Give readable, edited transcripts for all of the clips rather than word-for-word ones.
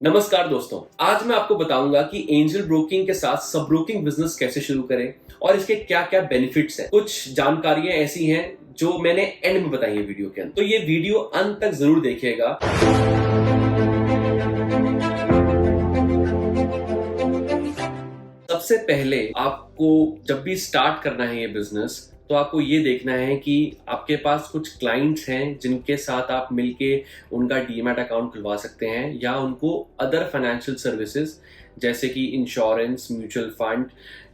नमस्कार दोस्तों, आज मैं आपको बताऊंगा कि एंजल ब्रोकिंग के साथ सब ब्रोकिंग बिजनेस कैसे शुरू करें और इसके क्या क्या बेनिफिट्स हैं। कुछ जानकारियां ऐसी हैं जो मैंने एंड में बताई है वीडियो के अंदर, तो ये वीडियो अंत तक जरूर देखिएगा। सबसे पहले आपको जब भी स्टार्ट करना है ये बिजनेस, तो आपको ये देखना है कि आपके पास कुछ क्लाइंट्स हैं जिनके साथ आप मिलके उनका डीमैट अकाउंट खुलवा सकते हैं या उनको अदर फाइनेंशियल सर्विसेज जैसे कि इंश्योरेंस, म्यूचुअल फंड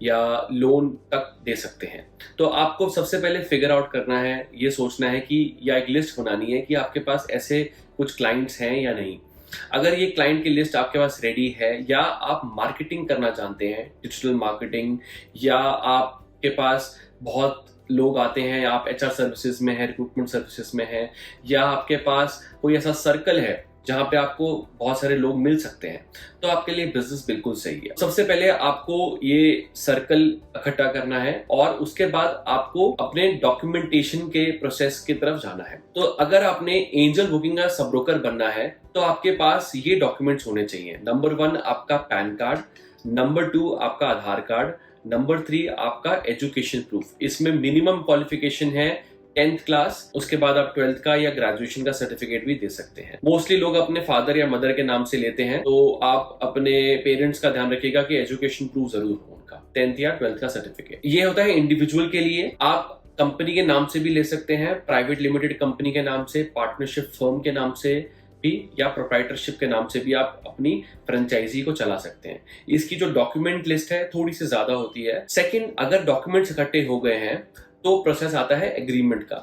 या लोन तक दे सकते हैं। तो आपको सबसे पहले फिगर आउट करना है, ये सोचना है कि या एक लिस्ट बनानी है कि आपके पास ऐसे कुछ क्लाइंट्स हैं या नहीं। अगर ये क्लाइंट की लिस्ट आपके पास रेडी है या आप मार्केटिंग करना चाहते हैं, डिजिटल मार्केटिंग, या आपके पास बहुत लोग आते हैं, आप एचआर सर्विसेज में है, रिक्रूटमेंट सर्विसेज में है, या आपके पास कोई ऐसा सर्कल है जहां पे आपको बहुत सारे लोग मिल सकते हैं, तो आपके लिए बिजनेस बिल्कुल सही है। सबसे पहले आपको ये सर्कल इकट्ठा करना है और उसके बाद आपको अपने डॉक्यूमेंटेशन के प्रोसेस की तरफ जाना है। तो अगर आपने एंजल बुकिंग का सब ब्रोकर बनना है तो आपके पास ये डॉक्यूमेंट्स होने चाहिए। नंबर 1 आपका पैन कार्ड, नंबर 2 आपका आधार कार्ड, नंबर 3 आपका एजुकेशन प्रूफ। इसमें मिनिमम क्वालिफिकेशन है 10th क्लास, उसके बाद आप 12th का या ग्रेजुएशन का सर्टिफिकेट भी दे सकते हैं। मोस्टली लोग अपने फादर या मदर के नाम से लेते हैं, तो आप अपने पेरेंट्स का ध्यान रखिएगा कि एजुकेशन प्रूफ जरूर हो उनका, 10th या 12th का सर्टिफिकेट। ये होता है इंडिविजुअल के लिए। आप कंपनी के नाम से भी ले सकते हैं, प्राइवेट लिमिटेड कंपनी के नाम से, पार्टनरशिप फर्म के नाम से भी, या प्रोप्राइटरशिप के नाम से भी आप अपनी फ्रेंचाइजी को चला सकते हैं। इसकी जो डॉक्यूमेंट लिस्ट है थोड़ी सी ज्यादा होती है। सेकंड, अगर डॉक्यूमेंट्स इकट्ठे हो गए हैं तो प्रोसेस आता है एग्रीमेंट का।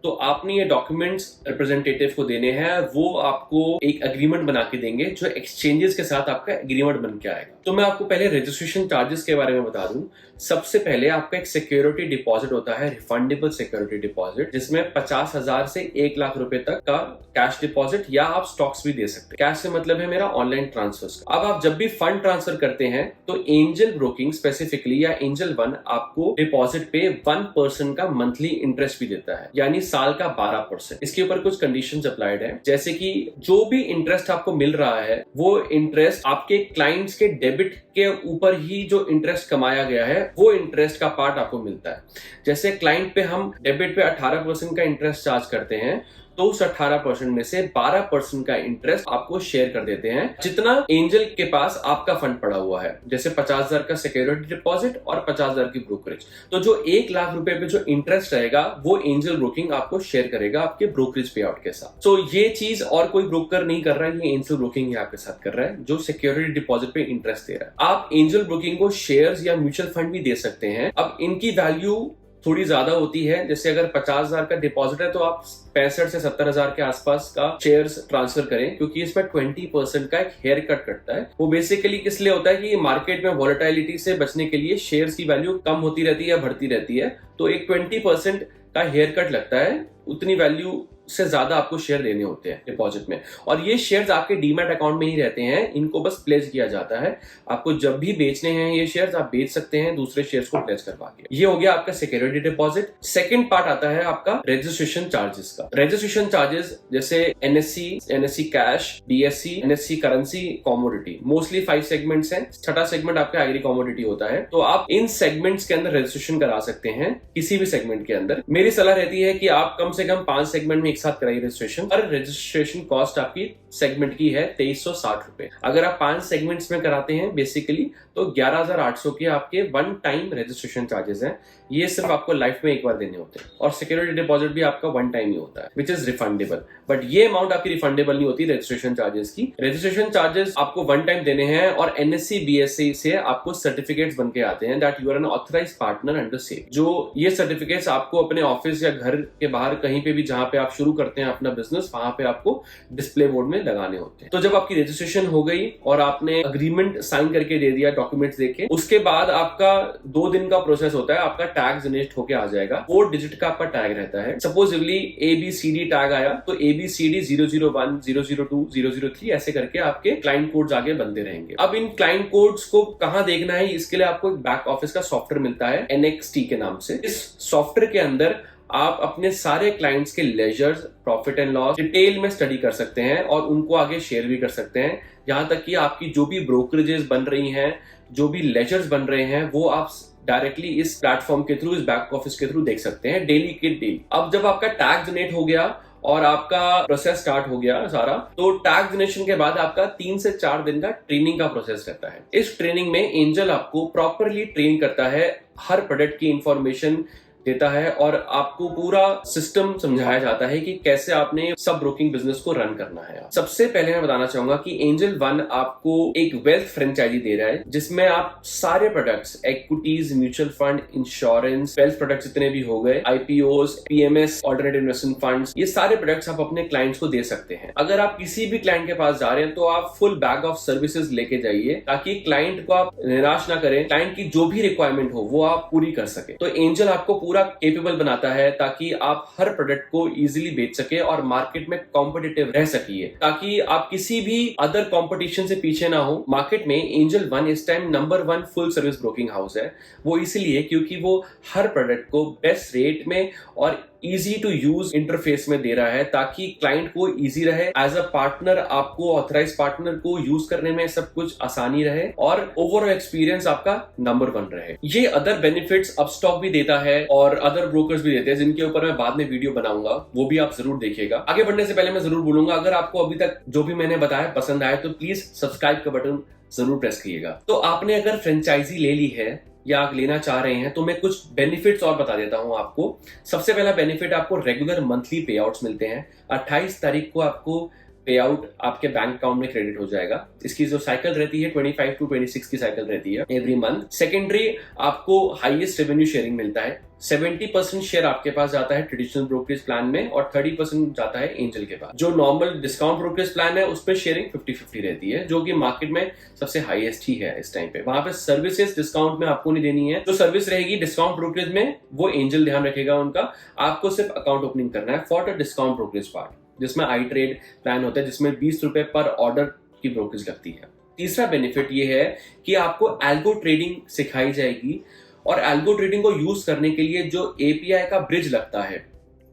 तो आपने ये डॉक्यूमेंट्स रिप्रेजेंटेटिव को देने हैं, वो आपको एक एग्रीमेंट बना के देंगे जो एक्सचेंजेस के साथ आपका एग्रीमेंट बन के आएगा। तो मैं आपको पहले रजिस्ट्रेशन चार्जेस के बारे में बता दूं। सबसे पहले आपका एक सिक्योरिटी डिपॉजिट होता है, रिफंडेबल सिक्योरिटी डिपॉजिट, जिसमें 50,000 से 1 लाख रुपए तक का कैश डिपॉजिट, या आप स्टॉक्स भी दे सकते हैं। कैश से मतलब है मेरा ऑनलाइन ट्रांसफर। अब आप जब भी फंड ट्रांसफर करते हैं तो एंजल ब्रोकिंग स्पेसिफिकली या एंजल वन आपको डिपॉजिट पे 1% का मंथली इंटरेस्ट भी देता है, यानी साल का 12%। इसके ऊपर कुछ कंडीशंस अप्लाइड है, जैसे कि जो भी इंटरेस्ट आपको मिल रहा है वो इंटरेस्ट आपके क्लाइंट्स के डेबिट के ऊपर ही जो इंटरेस्ट कमाया गया है वो इंटरेस्ट का पार्ट आपको मिलता है। जैसे क्लाइंट पे हम डेबिट पे 18% का इंटरेस्ट चार्ज करते हैं, तो उस 18% में से 12% का इंटरेस्ट आपको शेयर कर देते हैं, जितना एंजल के पास आपका फंड पड़ा हुआ है। जैसे 50,000 का सिक्योरिटी डिपॉजिट और 50,000 की ब्रोकरेज, तो जो 1 लाख रुपए पे जो इंटरेस्ट रहेगा वो एंजल ब्रोकिंग आपको शेयर करेगा आपके ब्रोकरेज पे आउट के साथ। तो ये चीज और कोई ब्रोकर नहीं कर रहा है, ये एंजल ब्रोकिंग ही आपके साथ कर रहा है, जो सिक्योरिटी डिपॉजिट पे इंटरेस्ट दे रहा है। आप एंजल ब्रोकिंग को शेयर्स या म्यूचुअल फंड भी दे सकते हैं। अब इनकी वैल्यू थोड़ी ज्यादा होती है। जैसे अगर 50,000 का डिपॉजिट है तो आप 65 से 70,000 के आसपास का शेयर्स ट्रांसफर करें, क्योंकि इसमें 20% का एक हेयर कट कटता है। वो बेसिकली किस लिए होता है कि मार्केट में वॉलेटिलिटी से बचने के लिए शेयर्स की वैल्यू कम होती रहती है, बढ़ती रहती है, तो एक 20% का हेयर कट लगता है। उतनी वैल्यू से ज्यादा आपको शेयर देने होते हैं डिपॉजिट में, और ये शेयर्स आपके डीमैट अकाउंट में ही रहते हैं। इनको बस प्लेस किया जाता है। आपको जब भी बेचने हैं ये शेयर्स, आप बेच सकते हैं दूसरे शेयर्स को प्लेस करवा के। ये हो गया आपका सिक्योरिटी डिपॉजिट। सेकंड पार्ट आता है आपका रजिस्ट्रेशन चार्जेस का। रजिस्ट्रेशन चार्जेस जैसे NSC cash, BSc, NSC currency, commodity, mostly 5 segments हैं। छठा सेगमेंट आपका एग्री कमोडिटी होता है। तो आप इन सेगमेंट्स के अंदर रजिस्ट्रेशन करा सकते हैं, किसी भी सेगमेंट के अंदर। मेरी सलाह रहती है कि आप कम से कम 5 सेगमेंट में एक साथ कराइए रजिस्ट्रेशन। और रजिस्ट्रेशन कॉस्ट आपकी सेगमेंट की है 2360 रुपए। अगर आप 5 सेगमेंट्स में कराते हैं बेसिकली, तो 11,800 के आपके वन टाइम रजिस्ट्रेशन चार्जेस हैं। ये सिर्फ आपको लाइफ में एक बार देने होते हैं। और सिक्योरिटी डिपॉजिट भी आपका वन टाइम ही होता है, विच इज रिफंडेबल। बट ये अमाउंट आपकी रिफंडेबल नहीं होती रजिस्ट्रेशन चार्जेस की। रजिस्ट्रेशन चार्जेस आपको वन टाइम देने हैं, और एनएससी बीएससी से आपको सर्टिफिकेट्स बन के आते हैं that you are an authorised partner under safe. जो ये सर्टिफिकेट्स आपको अपने ऑफिस या घर के बाहर कहीं पे भी जहां पे आप शुरू करते हैं अपना बिजनेस, वहां पे आपको डिस्प्ले बोर्ड में लगाने होते हैं। तो जब आपकी रजिस्ट्रेशन हो गई और आपने अग्रीमेंट साइन करके दे दिया डॉक्यूमेंट्स देके, उसके बाद आपका 2 दिन का प्रोसेस होता है। आपका टैग जनरेट होके आ जाएगा। 4 डिजिट का आपका टैग रहता है। सपोजिवली ABCD टैग आया तो ABCD 001, 002, 003 ऐसे करके आपके क्लाइंट कोड्स आगे बनते रहेंगे। अब इन क्लाइंट कोड्स को कहां देखना है, इसके लिए आपको एक बैक ऑफिस का सॉफ्टवेयर मिलता है NXT के नाम से। इस सॉफ्टवेयर के अंदर आप अपने सारे क्लाइंट्स के ledgers, profit and loss detail में स्टडी कर सकते हैं और उनको आगे शेयर भी कर सकते हैं। यहाँ तक कि आपकी जो भी ब्रोकरेजेस बन रही हैं, जो भी लेजर्स बन रहे हैं, वो आप डायरेक्टली इस प्लेटफॉर्म के थ्रू, इस बैक ऑफिस के थ्रू देख सकते हैं डेली के डेली। अब जब आपका टैग जनरेट हो गया और आपका प्रोसेस स्टार्ट हो गया सारा, तो टैग जनरेशन के बाद आपका 3 से 4 दिन का ट्रेनिंग का प्रोसेस रहता है। इस ट्रेनिंग में एंजल आपको प्रॉपरली ट्रेन करता है, हर प्रोडक्ट की इंफॉर्मेशन देता है और आपको पूरा सिस्टम समझाया जाता है कि कैसे आपने सब ब्रोकिंग बिजनेस को रन करना है। सबसे पहले मैं बताना चाहूंगा कि एंजल वन आपको एक वेल्थ फ्रेंचाइजी दे रहा है, जिसमें आप सारे products, equities, mutual fund, insurance, wealth products जितने भी हो गए, IPOs, PMS, alternative investment funds, ये सारे प्रोडक्ट्स आप अपने क्लाइंट्स को दे सकते हैं। अगर आप किसी भी क्लाइंट के पास जा रहे हैं तो आप फुल बैग ऑफ सर्विसेज लेके जाइए, ताकि क्लाइंट को आप निराश ना करें, क्लाइंट की जो भी रिक्वायरमेंट हो वो आप पूरी कर सके। तो एंजल आपको पूरा केपेबल बनाता है ताकि आप हर प्रोडक्ट को इजीली बेच सके और मार्केट में कॉम्पिटिटिव रह सकिए, ताकि आप किसी भी अदर कंपटीशन से पीछे ना हो। मार्केट में एंजल वन इस time number 1 full service broking house है। वो इसलिए क्योंकि वो हर प्रोडक्ट को बेस्ट रेट में और इजी टू यूज इंटरफेस में दे रहा है, ताकि क्लाइंट को इजी रहे। एज अ पार्टनर, आपको ऑथराइज पार्टनर को यूज करने में सब कुछ आसानी रहे और ओवरऑल एक्सपीरियंस आपका नंबर 1 रहे। ये अदर बेनिफिट्स अपस्टॉक भी देता है और अदर ब्रोकर्स भी देते हैं, जिनके ऊपर मैं बाद में वीडियो बनाऊंगा, वो भी आप जरूर देखिएगा। आगे बढ़ने से पहले मैं जरूर बोलूंगा, अगर आपको अभी तक जो भी मैंने बताया पसंद आया तो प्लीज सब्सक्राइब का बटन जरूर प्रेस कीजिएगा। तो आपने अगर फ्रेंचाइजी ले ली है या आप लेना चाह रहे हैं तो मैं कुछ बेनिफिट्स और बता देता हूं आपको। सबसे पहला बेनिफिट, आपको रेगुलर मंथली पे आउट्स मिलते हैं। 28 तारीख को आपको पे आउट आपके बैंक अकाउंट में क्रेडिट हो जाएगा। इसकी जो साइकिल रहती है 25 to 26 की साइकिल रहती है एवरी मंथ। सेकेंडरी, आपको हाईएस्ट रेवेन्यू शेयरिंग मिलता है। 70% शेयर आपके पास जाता है ट्रेडिशनल ब्रोकरेज प्लान में और 30% जाता है एंजल के पास। जो नॉर्मल डिस्काउंट ब्रोकरेज प्लान है उसमें शेयरिंग 50-50 रहती है, जो कि मार्केट में सबसे हाईएस्ट ही है इस टाइम पे। वहां पे सर्विसेज डिस्काउंट में आपको नहीं देनी है। जो सर्विस रहेगी डिस्काउंट ब्रोकरेज में वो एंजल ध्यान रखेगा उनका। आपको सिर्फ अकाउंट ओपनिंग करना है for the discount brokerage part, जिसमें आई ट्रेड प्लान होता है, जिसमें 20 रुपए पर ऑर्डर की ब्रोकरेज लगती है। तीसरा बेनिफिट ये है कि आपको एल्गो ट्रेडिंग सिखाई जाएगी और एल्गो ट्रेडिंग को यूज करने के लिए जो एपीआई का ब्रिज लगता है,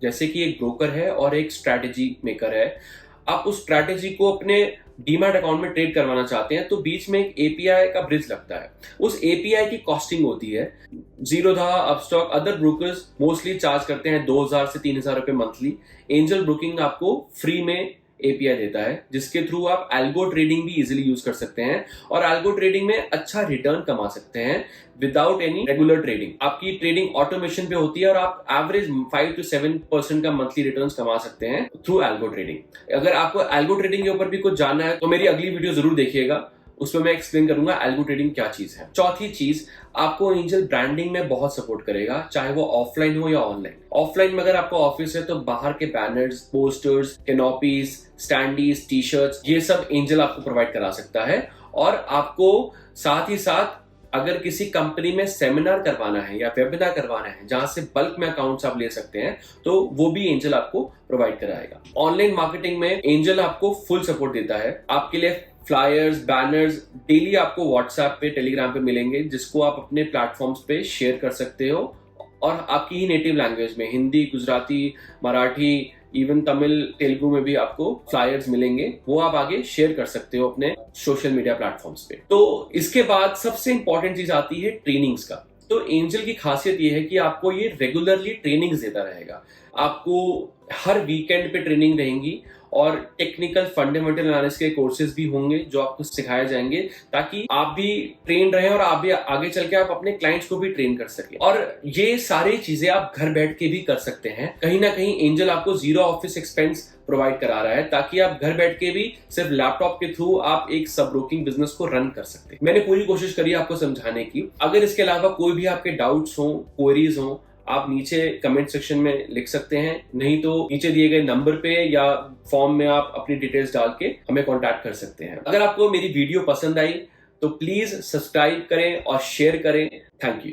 जैसे कि एक ब्रोकर है और एक स्ट्रैटेजी मेकर है, आप उस स्ट्रैटेजी को अपने डीमैट अकाउंट में ट्रेड करवाना चाहते हैं तो बीच में एक एपीआई का ब्रिज लगता है। उस एपीआई की कॉस्टिंग होती है Zerodha, Upstox, other brokers mostly charge करते हैं 2000 से 3000 रुपए मंथली। एंजल ब्रोकिंग आपको फ्री में एपीआई देता है, जिसके थ्रू आप एल्गो ट्रेडिंग भी इजीली यूज कर सकते हैं और एल्गो ट्रेडिंग में अच्छा रिटर्न कमा सकते हैं विदाउट एनी रेगुलर ट्रेडिंग। आपकी ट्रेडिंग ऑटोमेशन पे होती है और आप एवरेज 5 to 7% का मंथली रिटर्न्स कमा सकते हैं थ्रू एल्गो ट्रेडिंग। अगर आपको एल्गो ट्रेडिंग के ऊपर भी कुछ जानना है तो मेरी अगली वीडियो जरूर देखिएगा, उसमें मैं एक्सप्लेन करूंगा एल्गो ट्रेडिंग क्या चीज है। चौथी चीज, आपको एंजल ब्रांडिंग में बहुत सपोर्ट करेगा, चाहे वो ऑफलाइन हो या ऑनलाइन। ऑफलाइन में अगर आपको ऑफिस है तो बाहर के banners, posters, canopies, standees, T shirts, ये सब एंजल आपको प्रोवाइड करा सकता है। और आपको साथ ही साथ अगर किसी कंपनी में सेमिनार करवाना है या वेबिनार करवाना है जहां से बल्क में अकाउंट्स आप ले सकते हैं, तो वो भी एंजल आपको प्रोवाइड कराएगा। ऑनलाइन मार्केटिंग में एंजल आपको फुल सपोर्ट देता है। आपके लिए फ्लायर्स, बैनर्स डेली आपको व्हाट्सएप पे, टेलीग्राम पे मिलेंगे, जिसको आप अपने प्लेटफॉर्म्स पे शेयर कर सकते हो और आपकी ही नेटिव लैंग्वेज में, हिंदी, गुजराती, मराठी, इवन तमिल, तेलुगु में भी आपको फ्लायर्स मिलेंगे, वो आप आगे शेयर कर सकते हो अपने सोशल मीडिया प्लेटफॉर्म्स पे। तो इसके बाद सबसे इंपॉर्टेंट चीज आती है ट्रेनिंग्स का। तो एंजल की खासियत ये है कि आपको ये रेगुलरली ट्रेनिंग्स देता रहेगा। आपको हर वीकेंड पे ट्रेनिंग रहेंगी और टेक्निकल फंडामेंटल एनालिसिस के कोर्सेज भी होंगे जो आपको सिखाए जाएंगे, ताकि आप भी ट्रेन रहे और आप भी आगे चल के आप अपने क्लाइंट्स को भी ट्रेन कर सके। और ये सारी चीजें आप घर बैठ के भी कर सकते हैं। कहीं ना कहीं एंजल आपको जीरो ऑफिस एक्सपेंस प्रोवाइड करा रहा है, ताकि आप घर बैठ के भी सिर्फ लैपटॉप के थ्रू आप एक सब ब्रोकिंग बिजनेस को रन कर सकते हैं। मैंने पूरी कोशिश करी आपको समझाने की। अगर इसके अलावा कोई भी आपके डाउट्स हो, क्वेरीज हो, आप नीचे कमेंट सेक्शन में लिख सकते हैं, नहीं तो नीचे दिए गए नंबर पे या फॉर्म में आप अपनी डिटेल्स डाल के हमें कांटेक्ट कर सकते हैं। अगर आपको मेरी वीडियो पसंद आई तो प्लीज सब्सक्राइब करें और शेयर करें। Thank you.